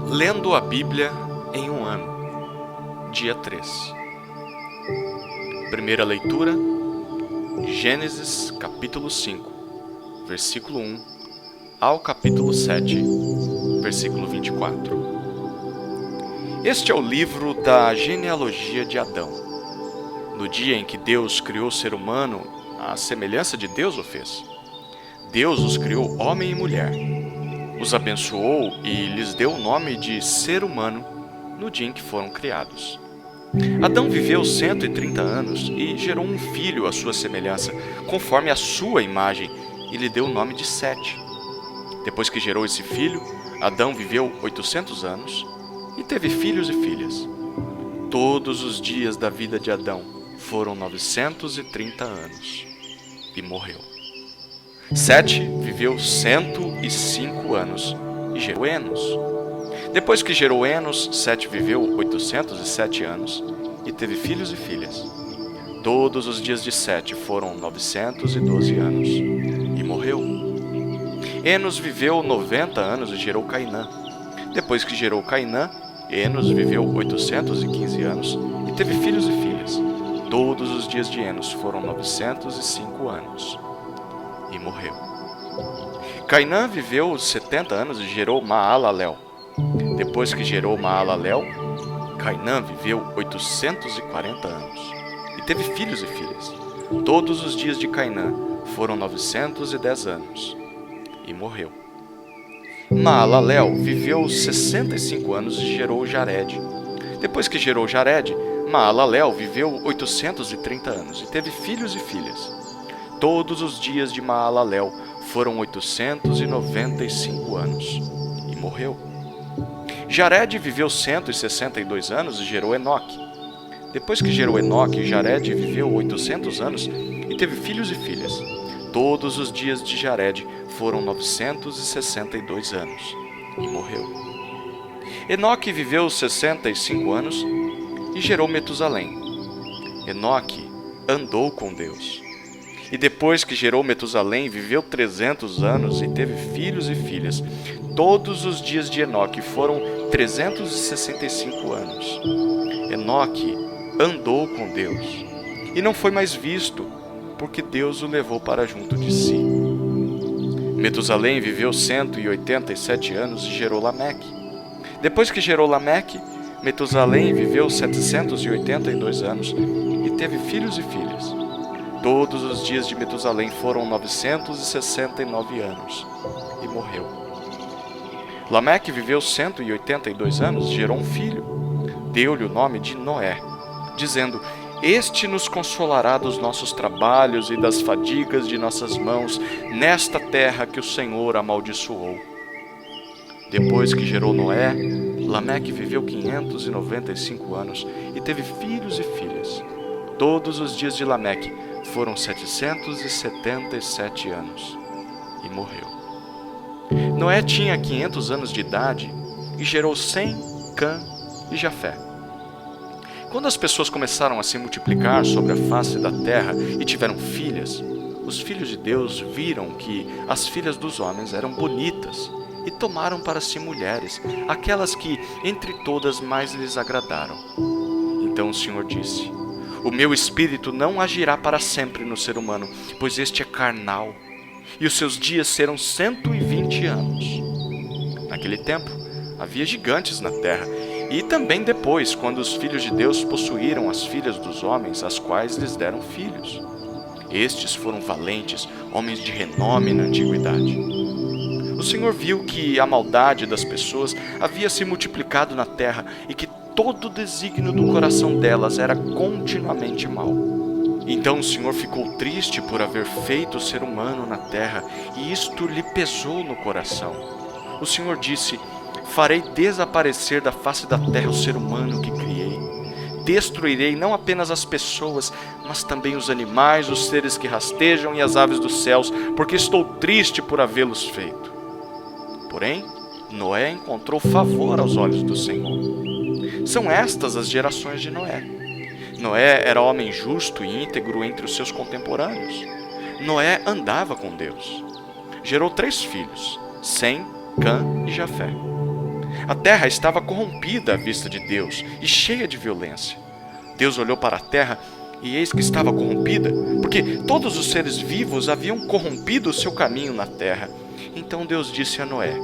Lendo a Bíblia em um ano, dia 3. Primeira leitura, Gênesis capítulo 5, versículo 1 ao capítulo 7, versículo 24. Este é o livro da genealogia de Adão. No dia em que Deus criou o ser humano, à semelhança de Deus o fez. Deus os criou homem e mulher. Os abençoou e lhes deu o nome de ser humano no dia em que foram criados. Adão viveu 130 anos e gerou um filho à sua semelhança, conforme a sua imagem, e lhe deu o nome de Sete. Depois que gerou esse filho, Adão viveu 800 anos e teve filhos e filhas. Todos os dias da vida de Adão foram 930 anos e morreu. Sete viveu 105 anos e gerou Enos. Depois que gerou Enos, Sete viveu 807 anos e teve filhos e filhas. Todos os dias de Sete foram 912 anos e morreu. Enos viveu 90 anos e gerou Cainã. Depois que gerou Cainã, Enos viveu 815 anos e teve filhos e filhas. Todos os dias de Enos foram 905 anos e morreu. Cainã viveu 70 anos e gerou Maalalel. Depois que gerou Maalalel, Cainã viveu 840 anos e teve filhos e filhas. Todos os dias de Cainã foram 910 anos e morreu. Maalalel viveu 65 anos e gerou Jared. Depois que gerou Jared, Maalalel viveu 830 anos e teve filhos e filhas. Todos os dias de Maalalel foram 895 anos e morreu. Jared viveu 162 anos e gerou Enoque. Depois que gerou Enoque, Jared viveu 800 anos e teve filhos e filhas. Todos os dias de Jared foram 962 anos e morreu. Enoque viveu 65 anos e gerou Metusalém. Enoque andou com Deus. E depois que gerou Metusalém, viveu 300 anos e teve filhos e filhas. Todos os dias de Enoque foram 365 anos. Enoque andou com Deus e não foi mais visto, porque Deus o levou para junto de si. Metusalém viveu 187 anos e gerou Lameque. Depois que gerou Lameque, Metusalém viveu 782 anos e teve filhos e filhas. Todos os dias de Metusalém foram 969 anos e morreu. Lameque viveu 182 anos e gerou um filho. Deu-lhe o nome de Noé, dizendo: Este nos consolará dos nossos trabalhos e das fadigas de nossas mãos nesta terra que o Senhor amaldiçoou. Depois que gerou Noé, Lameque viveu 595 anos e teve filhos e filhas. Todos os dias de Lameque foram 777 anos e morreu. Noé tinha 500 anos de idade e gerou Sem, Cã e Jafé. Quando as pessoas começaram a se multiplicar sobre a face da terra e tiveram filhas, os filhos de Deus viram que as filhas dos homens eram bonitas e tomaram para si mulheres, aquelas que entre todas mais lhes agradaram. Então o Senhor disse: O meu espírito não agirá para sempre no ser humano, pois este é carnal, e os seus dias serão 120 anos. Naquele tempo, havia gigantes na terra, e também depois, quando os filhos de Deus possuíram as filhas dos homens, as quais lhes deram filhos. Estes foram valentes, homens de renome na antiguidade. O Senhor viu que a maldade das pessoas havia se multiplicado na terra e que todo o desígnio do coração delas era continuamente mau. Então o Senhor ficou triste por haver feito o ser humano na terra, e isto lhe pesou no coração. O Senhor disse: Farei desaparecer da face da terra o ser humano que criei. Destruirei não apenas as pessoas, mas também os animais, os seres que rastejam e as aves dos céus, porque estou triste por havê-los feito. Porém, Noé encontrou favor aos olhos do Senhor. São estas as gerações de Noé. Noé era homem justo e íntegro entre os seus contemporâneos. Noé andava com Deus. Gerou 3 filhos, Sem, Cã e Jafé. A terra estava corrompida à vista de Deus e cheia de violência. Deus olhou para a terra e eis que estava corrompida, porque todos os seres vivos haviam corrompido o seu caminho na terra. Então Deus disse a Noé: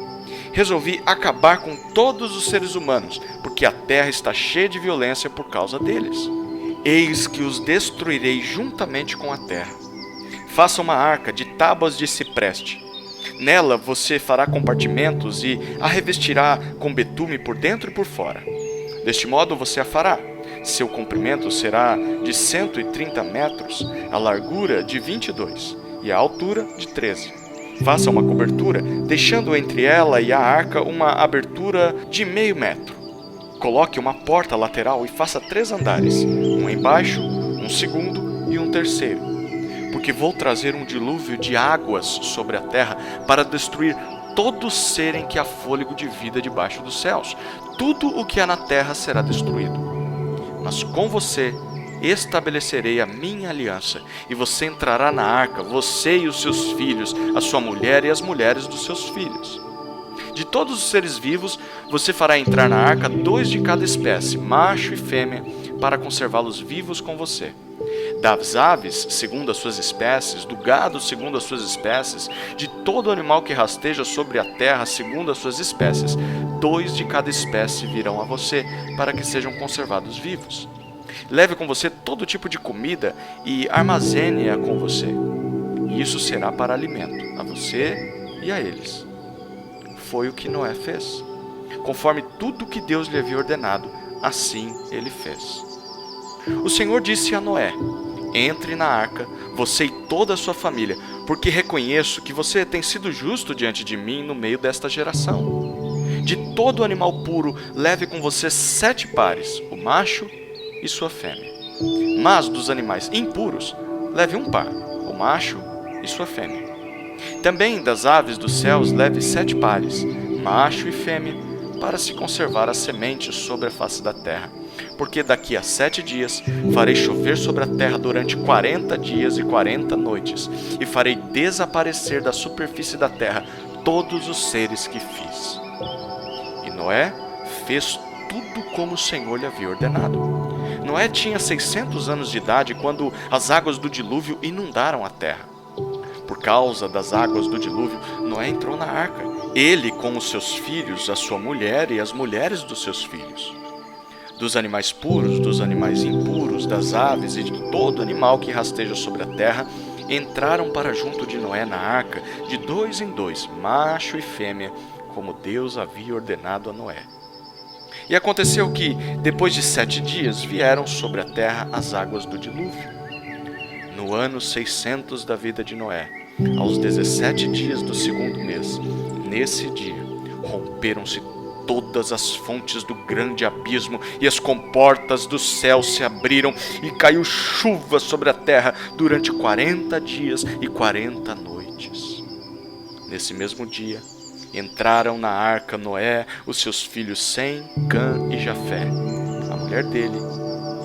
resolvi acabar com todos os seres humanos, porque a terra está cheia de violência por causa deles. Eis que os destruirei juntamente com a terra. Faça uma arca de tábuas de cipreste. Nela você fará compartimentos e a revestirá com betume por dentro e por fora. Deste modo você a fará. Seu comprimento será de 130 metros, a largura de 22 e a altura de 13. Faça uma cobertura, deixando entre ela e a arca uma abertura de meio metro. Coloque uma porta lateral e faça 3 andares, um embaixo, um segundo e um terceiro. Porque vou trazer um dilúvio de águas sobre a terra para destruir todo ser em que há fôlego de vida debaixo dos céus. Tudo o que há na terra será destruído. Mas com você estabelecerei a minha aliança, e você entrará na arca, você e os seus filhos, a sua mulher e as mulheres dos seus filhos. De todos os seres vivos, você fará entrar na arca 2 de cada espécie, macho e fêmea, para conservá-los vivos com você. Das aves, segundo as suas espécies, do gado, segundo as suas espécies, de todo animal que rasteja sobre a terra, segundo as suas espécies, 2 de cada espécie virão a você, para que sejam conservados vivos. Leve com você todo tipo de comida e armazene-a com você. E isso será para alimento, a você e a eles. Foi o que Noé fez. Conforme tudo que Deus lhe havia ordenado, assim ele fez. O Senhor disse a Noé: entre na arca, você e toda a sua família, porque reconheço que você tem sido justo diante de mim no meio desta geração. De todo animal puro, leve com você 7 pares, o macho e sua fêmea. Mas dos animais impuros, leve um par, o macho e sua fêmea. Também das aves dos céus, leve 7 pares, macho e fêmea, para se conservar as sementes sobre a face da terra. Porque daqui a 7 dias farei chover sobre a terra durante 40 dias e 40 noites, e farei desaparecer da superfície da terra todos os seres que fiz. E Noé fez tudo como o Senhor lhe havia ordenado. Noé tinha 600 anos de idade quando as águas do dilúvio inundaram a terra. Por causa das águas do dilúvio, Noé entrou na arca, ele com os seus filhos, a sua mulher e as mulheres dos seus filhos. Dos animais puros, dos animais impuros, das aves e de todo animal que rasteja sobre a terra, entraram para junto de Noé na arca, de 2 em 2, macho e fêmea, como Deus havia ordenado a Noé. E aconteceu que, depois de 7 dias, vieram sobre a terra as águas do dilúvio. No ano 600 da vida de Noé, aos 17 dias do 2º mês, nesse dia, romperam-se todas as fontes do grande abismo, e as comportas do céu se abriram, e caiu chuva sobre a terra durante 40 dias e 40 noites. Nesse mesmo dia, entraram na arca Noé, os seus filhos Sem, Cã e Jafé, a mulher dele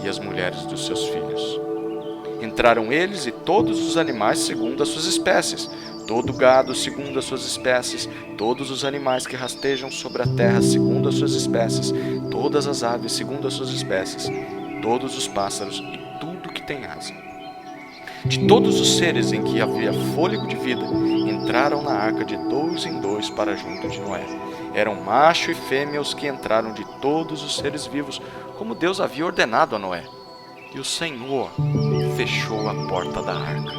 e as mulheres dos seus filhos. Entraram eles e todos os animais segundo as suas espécies, todo o gado segundo as suas espécies, todos os animais que rastejam sobre a terra segundo as suas espécies, todas as aves segundo as suas espécies, todos os pássaros e tudo que tem asa. De todos os seres em que havia fôlego de vida, entraram na arca de 2 em 2 para junto de Noé. Eram macho e fêmea os que entraram de todos os seres vivos, como Deus havia ordenado a Noé. E o Senhor fechou a porta da arca.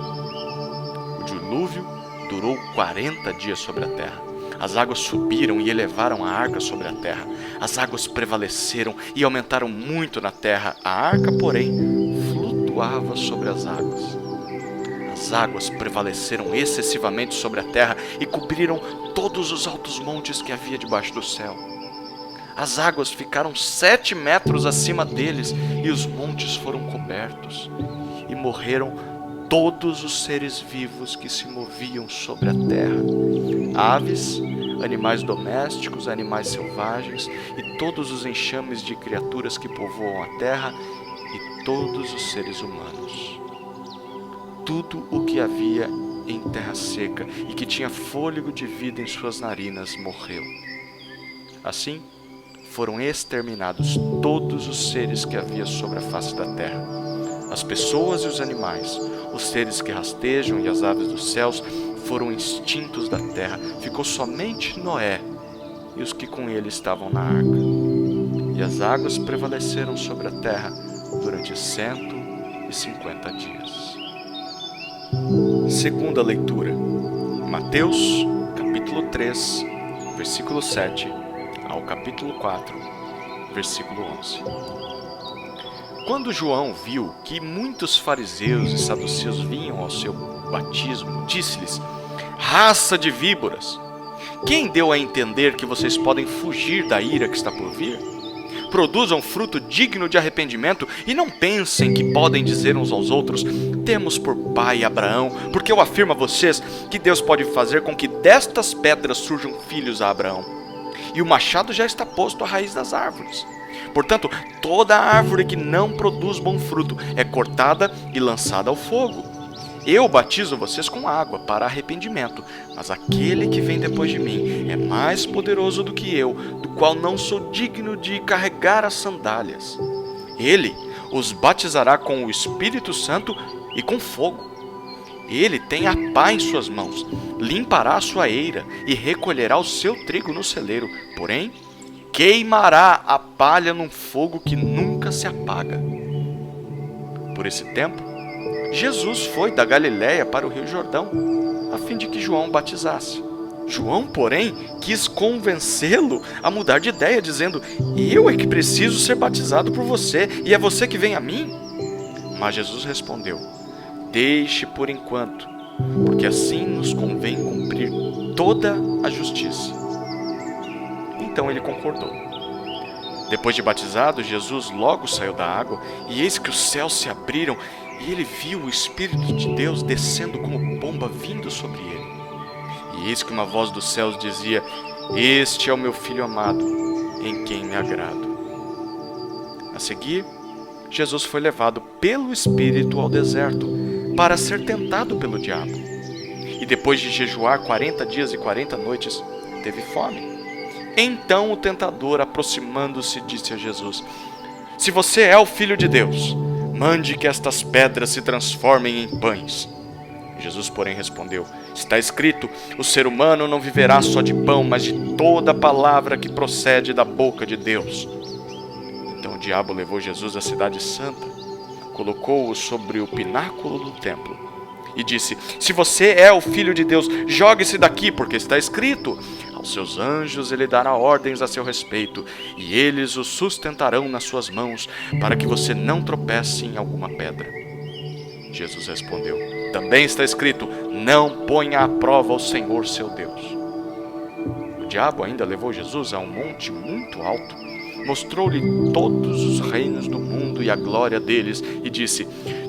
O dilúvio durou 40 dias sobre a terra. As águas subiram e elevaram a arca sobre a terra. As águas prevaleceram e aumentaram muito na terra. A arca, porém, flutuava sobre as águas. As águas prevaleceram excessivamente sobre a terra e cobriram todos os altos montes que havia debaixo do céu. As águas ficaram 7 metros acima deles e os montes foram cobertos. E morreram todos os seres vivos que se moviam sobre a terra. Aves, animais domésticos, animais selvagens e todos os enxames de criaturas que povoam a terra e todos os seres humanos. Tudo o que havia em terra seca e que tinha fôlego de vida em suas narinas morreu. Assim, foram exterminados todos os seres que havia sobre a face da terra. As pessoas e os animais, os seres que rastejam e as aves dos céus foram extintos da terra. Ficou somente Noé e os que com ele estavam na arca. E as águas prevaleceram sobre a terra durante 150 dias. Segunda leitura. Mateus, capítulo 3, versículo 7 ao capítulo 4, versículo 11. Quando João viu que muitos fariseus e saduceus vinham ao seu batismo, disse-lhes: raça de víboras, quem deu a entender que vocês podem fugir da ira que está por vir? Produzam fruto digno de arrependimento e não pensem que podem dizer uns aos outros: temos por pai Abraão, porque eu afirmo a vocês que Deus pode fazer com que destas pedras surjam filhos a Abraão. E o machado já está posto à raiz das árvores. Portanto, toda árvore que não produz bom fruto é cortada e lançada ao fogo. Eu batizo vocês com água para arrependimento, mas aquele que vem depois de mim é mais poderoso do que eu, do qual não sou digno de carregar as sandálias. Ele os batizará com o Espírito Santo e com fogo. Ele tem a pá em suas mãos, limpará a sua eira e recolherá o seu trigo no celeiro, porém queimará a palha num fogo que nunca se apaga. Por esse tempo, Jesus foi da Galiléia para o Rio Jordão, a fim de que João batizasse. João, porém, quis convencê-lo a mudar de ideia, dizendo: eu é que preciso ser batizado por você, e é você que vem a mim? Mas Jesus respondeu: deixe por enquanto, porque assim nos convém cumprir toda a justiça. Então ele concordou. Depois de batizado, Jesus logo saiu da água, e eis que os céus se abriram, e ele viu o Espírito de Deus descendo como pomba vindo sobre ele. E eis que uma voz dos céus dizia: este é o meu Filho amado, em quem me agrado. A seguir, Jesus foi levado pelo Espírito ao deserto, para ser tentado pelo diabo. E depois de jejuar 40 dias e 40 noites, teve fome. Então o tentador, aproximando-se, disse a Jesus: se você é o Filho de Deus, mande que estas pedras se transformem em pães. Jesus, porém, respondeu: está escrito, o ser humano não viverá só de pão, mas de toda a palavra que procede da boca de Deus. Então o diabo levou Jesus à cidade santa, colocou-o sobre o pináculo do templo e disse: se você é o Filho de Deus, jogue-se daqui, porque está escrito, aos seus anjos ele dará ordens a seu respeito, e eles o sustentarão nas suas mãos, para que você não tropece em alguma pedra. Jesus respondeu: também está escrito, não ponha à prova o Senhor seu Deus. O diabo ainda levou Jesus a um monte muito alto, mostrou-lhe todos os reinos do mundo e a glória deles, e disse: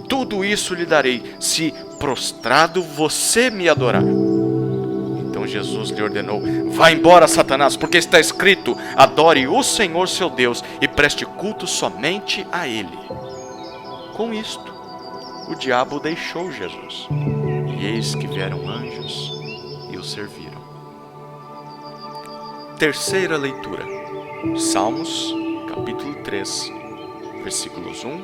tudo isso lhe darei, se prostrado você me adorar. Então Jesus lhe ordenou: vá embora, Satanás, porque está escrito, adore o Senhor seu Deus e preste culto somente a ele. Com isto, o diabo deixou Jesus, e eis que vieram anjos e o serviram. Terceira leitura. Salmos, capítulo 3, versículos 1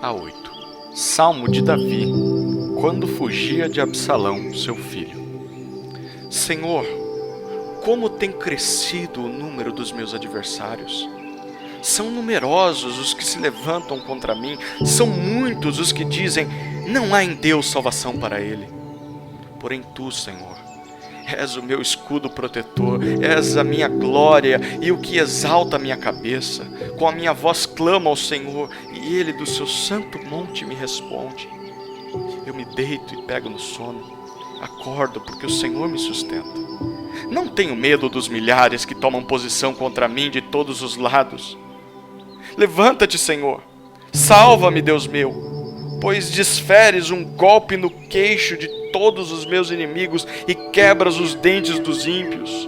a 8. Salmo de Davi, quando fugia de Absalão, seu filho. Senhor, como tem crescido o número dos meus adversários. São numerosos os que se levantam contra mim, são muitos os que dizem, não há em Deus salvação para ele. Porém tu, Senhor, és o meu escudo protetor, és a minha glória e o que exalta a minha cabeça. Com a minha voz clamo ao Senhor, e ele do seu santo monte me responde. Eu me deito e pego no sono, acordo porque o Senhor me sustenta. Não tenho medo dos milhares que tomam posição contra mim de todos os lados. Levanta-te, Senhor, salva-me, Deus meu, pois desferes um golpe no queixo de todos os meus inimigos e quebras os dentes dos ímpios.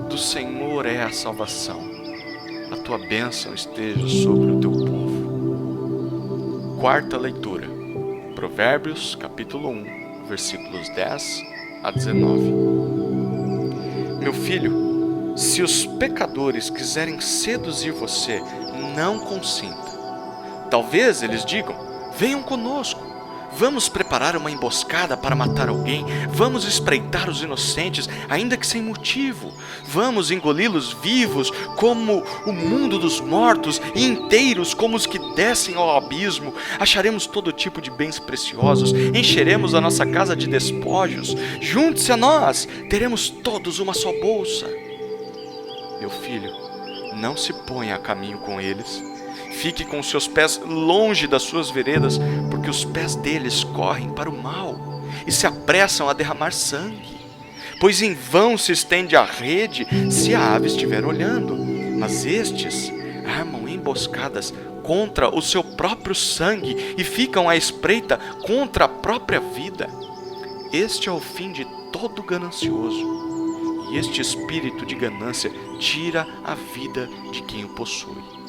Do Senhor é a salvação, a tua bênção esteja sobre o teu povo. Quarta leitura, Provérbios, capítulo 1, versículos 10 a 19. Meu filho, Se os pecadores quiserem seduzir você, não consinta. Talvez eles digam: venham conosco. Vamos preparar uma emboscada para matar alguém. Vamos espreitar os inocentes, ainda que sem motivo. Vamos engoli-los vivos como o mundo dos mortos e inteiros como os que descem ao abismo. Acharemos todo tipo de bens preciosos. Encheremos a nossa casa de despojos. Junte-se a nós. Teremos todos uma só bolsa. Meu filho, não se ponha a caminho com eles. Fique com seus pés longe das suas veredas, porque os pés deles correm para o mal e se apressam a derramar sangue. Pois em vão se estende a rede se a ave estiver olhando, mas estes armam emboscadas contra o seu próprio sangue e ficam à espreita contra a própria vida. Este é o fim de todo ganancioso, e este espírito de ganância tira a vida de quem o possui.